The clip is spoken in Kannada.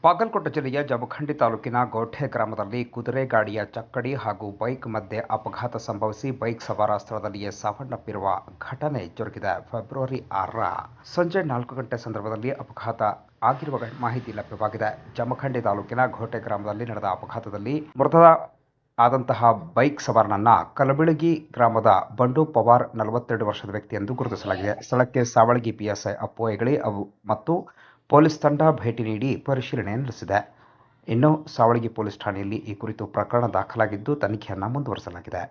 ಬಾಗಲಕೋಟೆ ಜಿಲ್ಲೆಯ ಜಮಖಂಡಿ ತಾಲೂಕಿನ ಗೋಠೆ ಗ್ರಾಮದಲ್ಲಿ ಕುದುರೆ ಗಾಡಿಯ ಚಕ್ಕಡಿ ಹಾಗೂ ಬೈಕ್ ಮಧ್ಯೆ ಅಪಘಾತ ಸಂಭವಿಸಿ ಬೈಕ್ ಸವಾರ ಸ್ಥಳದಲ್ಲಿಯೇ ಸಾವನ್ನಪ್ಪಿರುವ ಘಟನೆ ಜರುಗಿದೆ. ಫೆಬ್ರವರಿ 6ರ ಸಂಜೆ 4 ಗಂಟೆ ಸಂದರ್ಭದಲ್ಲಿ ಅಪಘಾತ ಆಗಿರುವ ಮಾಹಿತಿ ಲಭ್ಯವಾಗಿದೆ. ಜಮಖಂಡಿ ತಾಲೂಕಿನ ಗೋಠೆ ಗ್ರಾಮದಲ್ಲಿ ನಡೆದ ಅಪಘಾತದಲ್ಲಿ ಮೃತ ಆದಂತಹ ಬೈಕ್ ಸವಾರನನ್ನ ಕಲಬೆಳಗಿ ಗ್ರಾಮದ ಬಂಡು ಪವಾರ್ 42 ವರ್ಷದ ವ್ಯಕ್ತಿ ಎಂದು ಗುರುತಿಸಲಾಗಿದೆ. ಸ್ಥಳಕ್ಕೆ ಸಾವಳಗಿ ಪಿಎಸ್ಐ ಅಪ್ಪು ಹೆಗಳಿ ಮತ್ತು ಪೊಲೀಸ್ ತಂಡ ಭೇಟಿ ನೀಡಿ ಪರಿಶೀಲನೆ ನಡೆಸಿದೆ. ಇನ್ನು ಸಾವಳಗಿ ಪೊಲೀಸ್ ಠಾಣೆಯಲ್ಲಿ ಈ ಕುರಿತು ಪ್ರಕರಣ ದಾಖಲಾಗಿದ್ದು ತನಿಖೆಯನ್ನು ಮುಂದುವರಿಸಲಾಗಿದೆ.